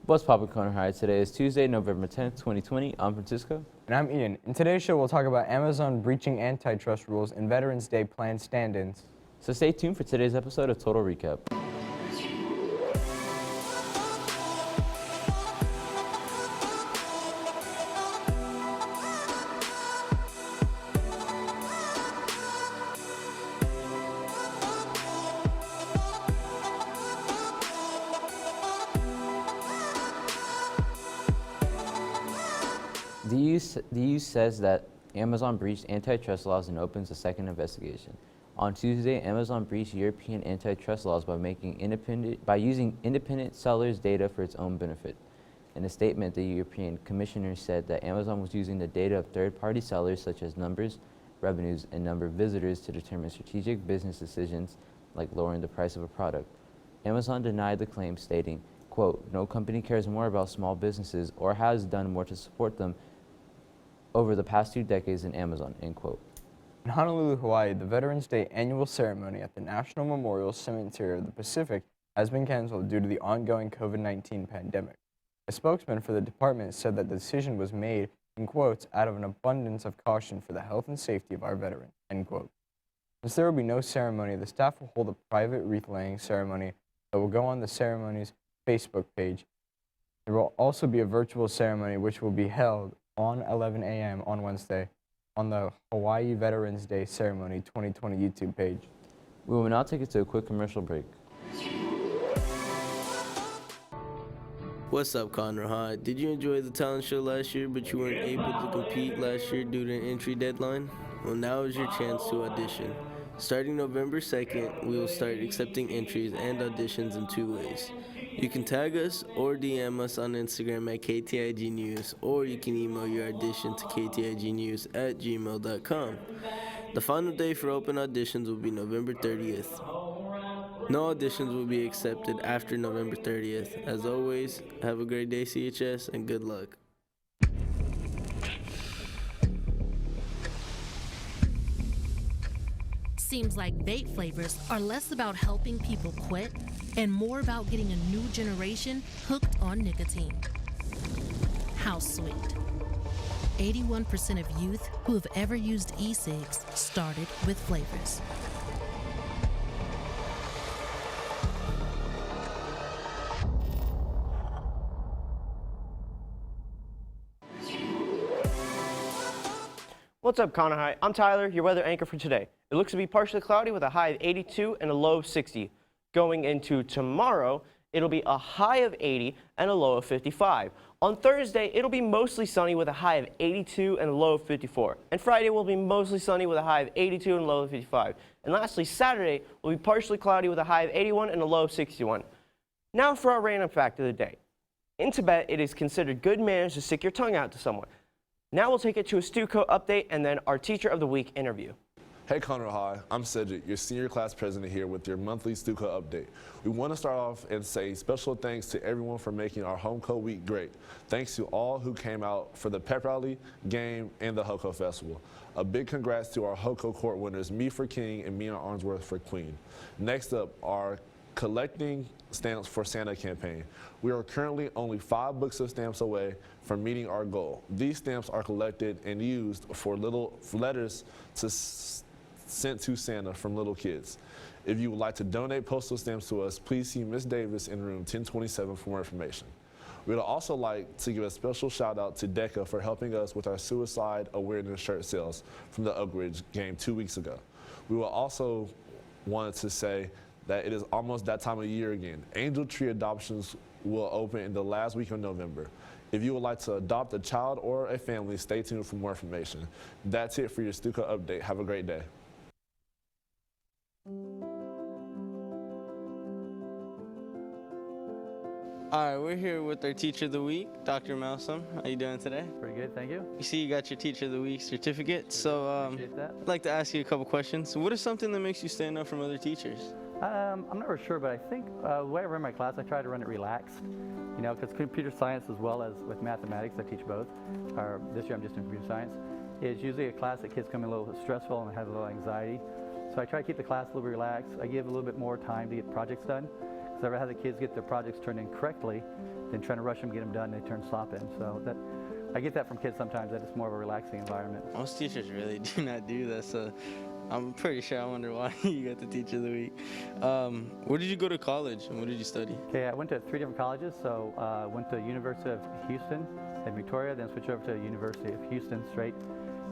What's poppin', Connor High? Today is Tuesday, November 10th, 2020. I'm Francisco. And I'm Ian. In today's show, we'll talk about Amazon breaching antitrust rules and Veterans Day planned stand-ins. So stay tuned for today's episode of Total Recap. The EU says that Amazon breached antitrust laws and opens a second investigation. On Tuesday, Amazon breached European antitrust laws by using independent sellers' data for its own benefit. In a statement, the European Commissioner said that Amazon was using the data of third-party sellers such as numbers, revenues, and number of visitors to determine strategic business decisions like lowering the price of a product. Amazon denied the claim, stating, quote, "No company cares more about small businesses or has done more to support them over the past 2 decades than Amazon," end quote. In Honolulu, Hawaii, the Veterans Day annual ceremony at the National Memorial Cemetery of the Pacific has been canceled due to the ongoing COVID-19 pandemic. A spokesman for the department said that the decision was made, in quotes, out of an abundance of caution for the health and safety of our veterans, end quote. Since there will be no ceremony, the staff will hold a private wreath-laying ceremony that will go on the ceremony's Facebook page. There will also be a virtual ceremony which will be held on 11 a.m. on Wednesday on the Hawaii Veterans Day Ceremony 2020 YouTube page. We will now take it to a quick commercial break. What's up, Conroe High? Did you enjoy the talent show last year, but you weren't able to compete last year due to an entry deadline? Well, now is your chance to audition. Starting November 2nd, we will start accepting entries and auditions in 2 ways. You can tag us or DM us on Instagram at KTIG News, or you can email your audition to ktignews@gmail.com. The final day for open auditions will be November 30th. No auditions will be accepted after November 30th. As always, have a great day, CHS, and good luck. Seems like vape flavors are less about helping people quit and more about getting a new generation hooked on nicotine. How sweet. 81% of youth who have ever used e-cigs started with flavors. What's up, Connor High? I'm Tyler, your weather anchor for today. It looks to be partially cloudy with a high of 82 and a low of 60. Going into tomorrow, it'll be a high of 80 and a low of 55. On Thursday, it'll be mostly sunny with a high of 82 and a low of 54. And Friday will be mostly sunny with a high of 82 and a low of 55. And lastly, Saturday will be partially cloudy with a high of 81 and a low of 61. Now for our random fact of the day. In Tibet, it is considered good manners to stick your tongue out to someone. Now we'll take it to a stuco update and then our Teacher of the Week interview. Hey Conroe High, I'm Cedric, your senior class president here with your monthly stuco update. We want to start off and say special thanks to everyone for making our Home Co Week great. Thanks to all who came out for the pep rally, game, and the HoCo Festival. A big congrats to our HoCo Court winners, Me for King and Mina Arnsworth for Queen. Next up, our Collecting Stamps for Santa campaign. We are currently only 5 books of stamps away from meeting our goal. These stamps are collected and used for letters sent to Santa from little kids. If you would like to donate postal stamps to us, please see Ms. Davis in room 1027 for more information. We would also like to give a special shout out to DECA for helping us with our suicide awareness shirt sales from the Oak Ridge game 2 weeks ago. We will also wanted to say that it is almost that time of year again. Angel Tree adoptions will open in the last week of November. If you would like to adopt a child or a family, stay tuned for more information. That's it for your stuco update. Have a great day. All right, we're here with our Teacher of the Week, Dr. Malsum. How you doing today? Pretty good, thank you. You see you got your Teacher of the Week certificate, so Appreciate that. I'd like to ask you a couple questions. What is something that makes you stand out from other teachers? I'm not really sure, but I think the way I run my class, I try to run it relaxed. You know, because computer science as well as with mathematics, I teach both. This year I'm just in computer science. It's usually a class that kids come in a little bit stressful and have a little anxiety. So I try to keep the class a little bit relaxed. I give a little bit more time to get projects done. Because I've ever had the kids get their projects turned in correctly, than trying to rush them, get them done, and they turn slop in. So that I get that from kids sometimes, that it's more of a relaxing environment. Most teachers really do not do that, so I'm pretty sure I wonder why you got the Teacher of the Week. Where did you go to college and what did you study? Okay, I went to 3 different colleges. So I went to University of Houston in Victoria, then switched over to University of Houston straight.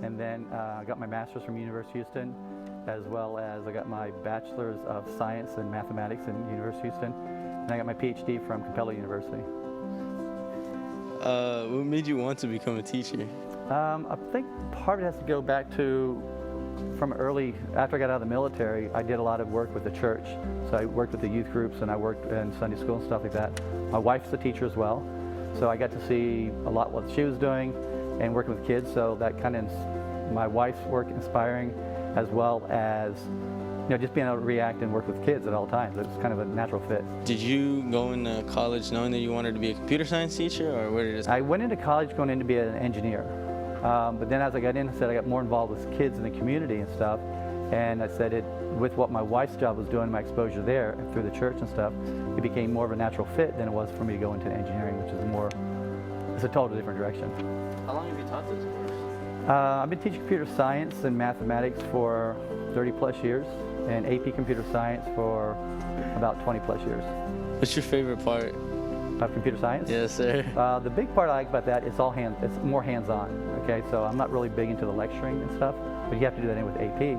And then I got my master's from University of Houston, as well as I got my bachelor's of science and mathematics in University of Houston. And I got my PhD from Capella University. What made you want to become a teacher? I think part of it has to go back to from early, after I got out of the military, I did a lot of work with the church. So I worked with the youth groups and I worked in Sunday school and stuff like that. My wife's a teacher as well. So I got to see a lot what she was doing and working with kids. So that kind of, my wife's work inspiring, as well as, you know, just being able to react and work with kids at all times. It was kind of a natural fit. Did you go into college knowing that you wanted to be a computer science teacher, or where did it start? I went into college going in to be an engineer. But then as I got in, I said I got more involved with kids in the community and stuff. And I said with what my wife's job was doing, my exposure there through the church and stuff, it became more of a natural fit than it was for me to go into engineering, which is it's a totally different direction. How long have you taught this course? I've been teaching computer science and mathematics for 30 plus years, and AP computer science for about 20 plus years. What's your favorite part? Of computer science? Yes, sir. The big part I like about that is it's more hands-on. Okay, so I'm not really big into the lecturing and stuff, but you have to do that in with AP.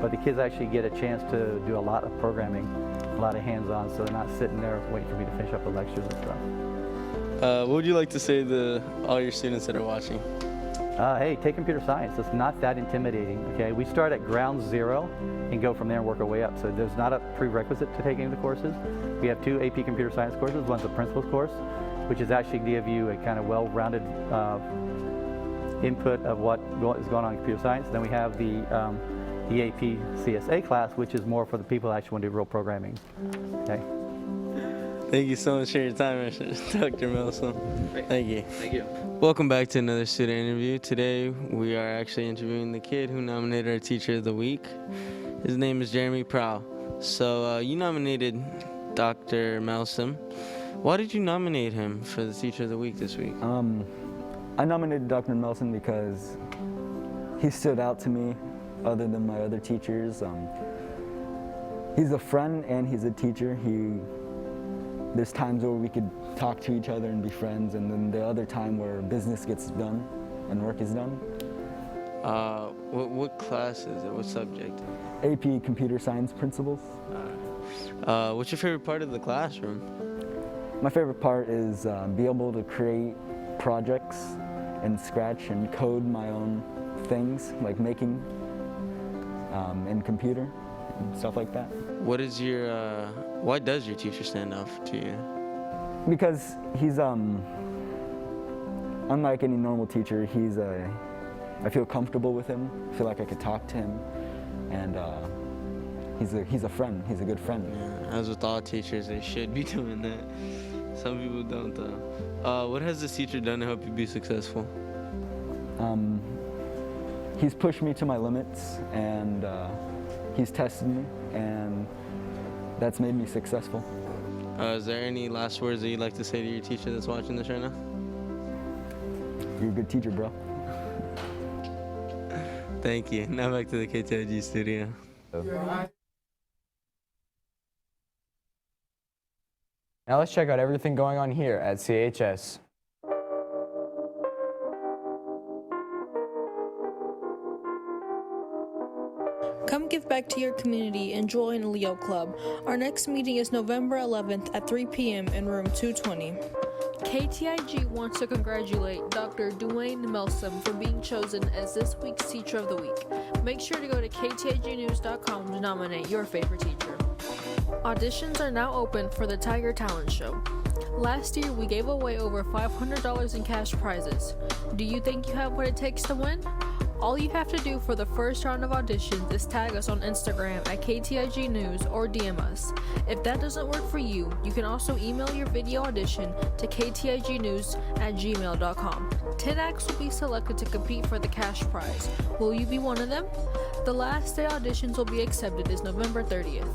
But the kids actually get a chance to do a lot of programming, a lot of hands-on, so they're not sitting there waiting for me to finish up the lectures and stuff. What would you like to say to all your students that are watching? Hey, take computer science. It's not that intimidating, okay? We start at ground zero and go from there and work our way up. So there's not a prerequisite to taking the courses. We have 2 AP computer science courses. One's a principles course, which is actually give you a kind of well-rounded input of what is going on in computer science. Then we have the AP CSA class, which is more for the people that actually want to do real programming, okay? Thank you so much for your time, Dr. Melson. Thank you. Thank you. Welcome back to another student interview. Today we are actually interviewing the kid who nominated our Teacher of the Week. His name is Jeremy Prow. So you nominated Dr. Melson. Why did you nominate him for the Teacher of the Week this week? I nominated Dr. Melson because he stood out to me other than my other teachers. He's a friend and he's a teacher. There's times where we could talk to each other and be friends, and then the other time where business gets done and work is done. What class is it? What subject? AP Computer Science Principles. What's your favorite part of the classroom? My favorite part is be able to create projects and Scratch and code my own things, like making in computer and stuff like that. What is your, why does your teacher stand out to you? Because he's, unlike any normal teacher, I feel comfortable with him, I feel like I could talk to him, and he's a friend, he's a good friend. Yeah, as with all teachers, they should be doing that. Some people don't though. What has this teacher done to help you be successful? He's pushed me to my limits, and he's tested me, and that's made me successful. Is there any last words that you'd like to say to your teacher that's watching this right now? You're a good teacher, bro. Thank you. Now back to the KTIG studio. Now let's check out everything going on here at CHS. Come give back to your community and join a Leo Club. Our next meeting is November 11th at 3 p.m. in room 220. KTIG wants to congratulate Dr. Dwayne Melson for being chosen as this week's Teacher of the Week. Make sure to go to ktignews.com to nominate your favorite teacher. Auditions are now open for the Tiger Talent Show. Last year, we gave away over $500 in cash prizes. Do you think you have what it takes to win? All you have to do for the first round of auditions is tag us on Instagram at KTIG News or DM us. If that doesn't work for you, you can also email your video audition to ktignews@gmail.com. 10 acts will be selected to compete for the cash prize. Will you be one of them? The last day auditions will be accepted is November 30th.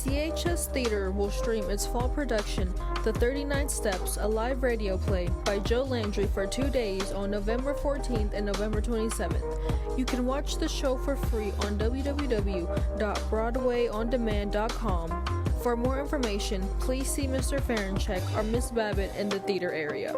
CHS Theater will stream its fall production, The 39 Steps, a live radio play by Joe Landry for 2 days on November 14th and November 27th. You can watch the show for free on www.broadwayondemand.com. For more information, please see Mr. Ferenchek or Miss Babbitt in the theater area.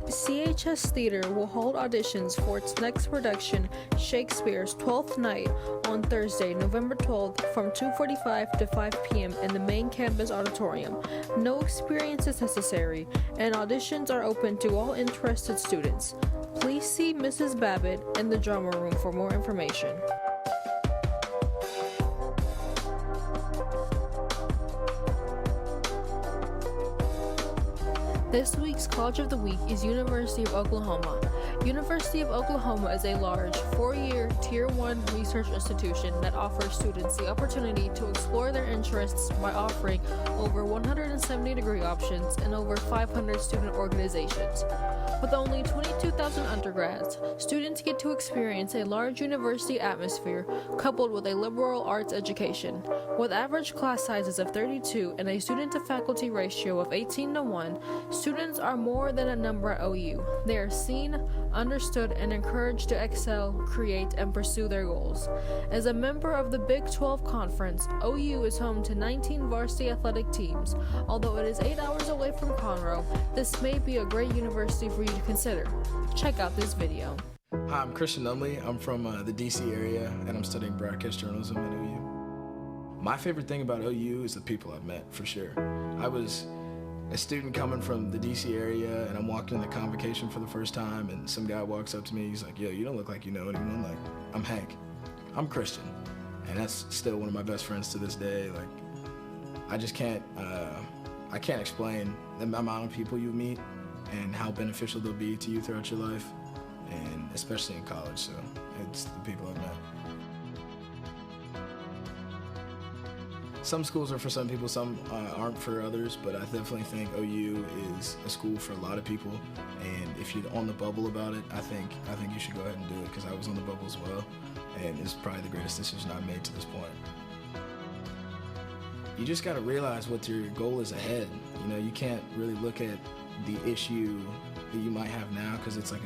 CHS Theater will hold auditions for its next production, Shakespeare's Twelfth Night, on Thursday, November 12th from 2:45 to 5 p.m. in the main campus auditorium. No experience is necessary, and auditions are open to all interested students. Please see Mrs. Babbitt in the drama room for more information. This week's College of the Week is University of Oklahoma. University of Oklahoma is a large, 4-year, Tier 1 research institution that offers students the opportunity to explore their interests by offering over 170 degree options and over 500 student organizations. With only 22,000 undergrads, students get to experience a large university atmosphere coupled with a liberal arts education. With average class sizes of 32 and a student-to-faculty ratio of 18:1, students are more than a number at OU. They are seen, understood, and encouraged to excel, create, and pursue their goals. As a member of the Big 12 Conference, OU is home to 19 varsity athletic teams. Although it is 8 hours away from Conroe, this may be a great university for you to consider. Check out this video. Hi, I'm Christian Nunley. I'm from the DC area, and I'm studying broadcast journalism at OU. My favorite thing about OU is the people I've met, for sure. I was a student coming from the DC area, and I'm walking in the convocation for the first time, and some guy walks up to me, he's like, yo, you don't look like you know anyone. I'm like, I'm Hank. I'm Christian. And that's still one of my best friends to this day. Like, I just can't, I can't explain the amount of people you meet and how beneficial they'll be to you throughout your life, and especially in college, so it's the people I've met. Some schools are for some people, some aren't for others, but I definitely think OU is a school for a lot of people, and if you're on the bubble about it, I think you should go ahead and do it, because I was on the bubble as well, and it's probably the greatest decision I've made to this point. You just got to realize what your goal is ahead. You know, you can't really look at the issue that you might have now, because it's like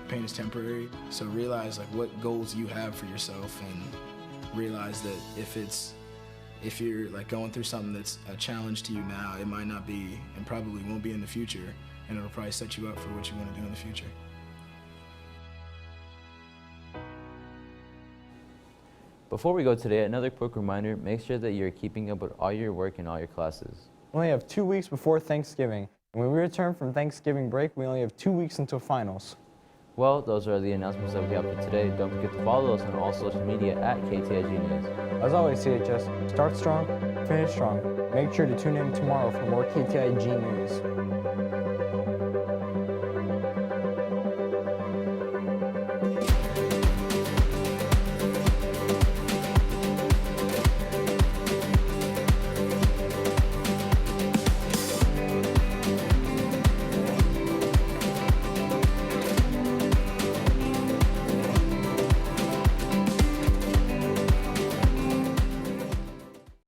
pain is temporary. So realize like what goals you have for yourself, and realize that if you're like going through something that's a challenge to you now, it might not be and probably won't be in the future, and it'll probably set you up for what you want to do in the future. Before we go today, another quick reminder, make sure that you're keeping up with all your work and all your classes. We only have 2 weeks before Thanksgiving, and when we return from Thanksgiving break, we only have 2 weeks until finals. Well, those are the announcements that we have for today. Don't forget to follow us on all social media at KTIG News. As always, CHS, start strong, finish strong. Make sure to tune in tomorrow for more KTIG news.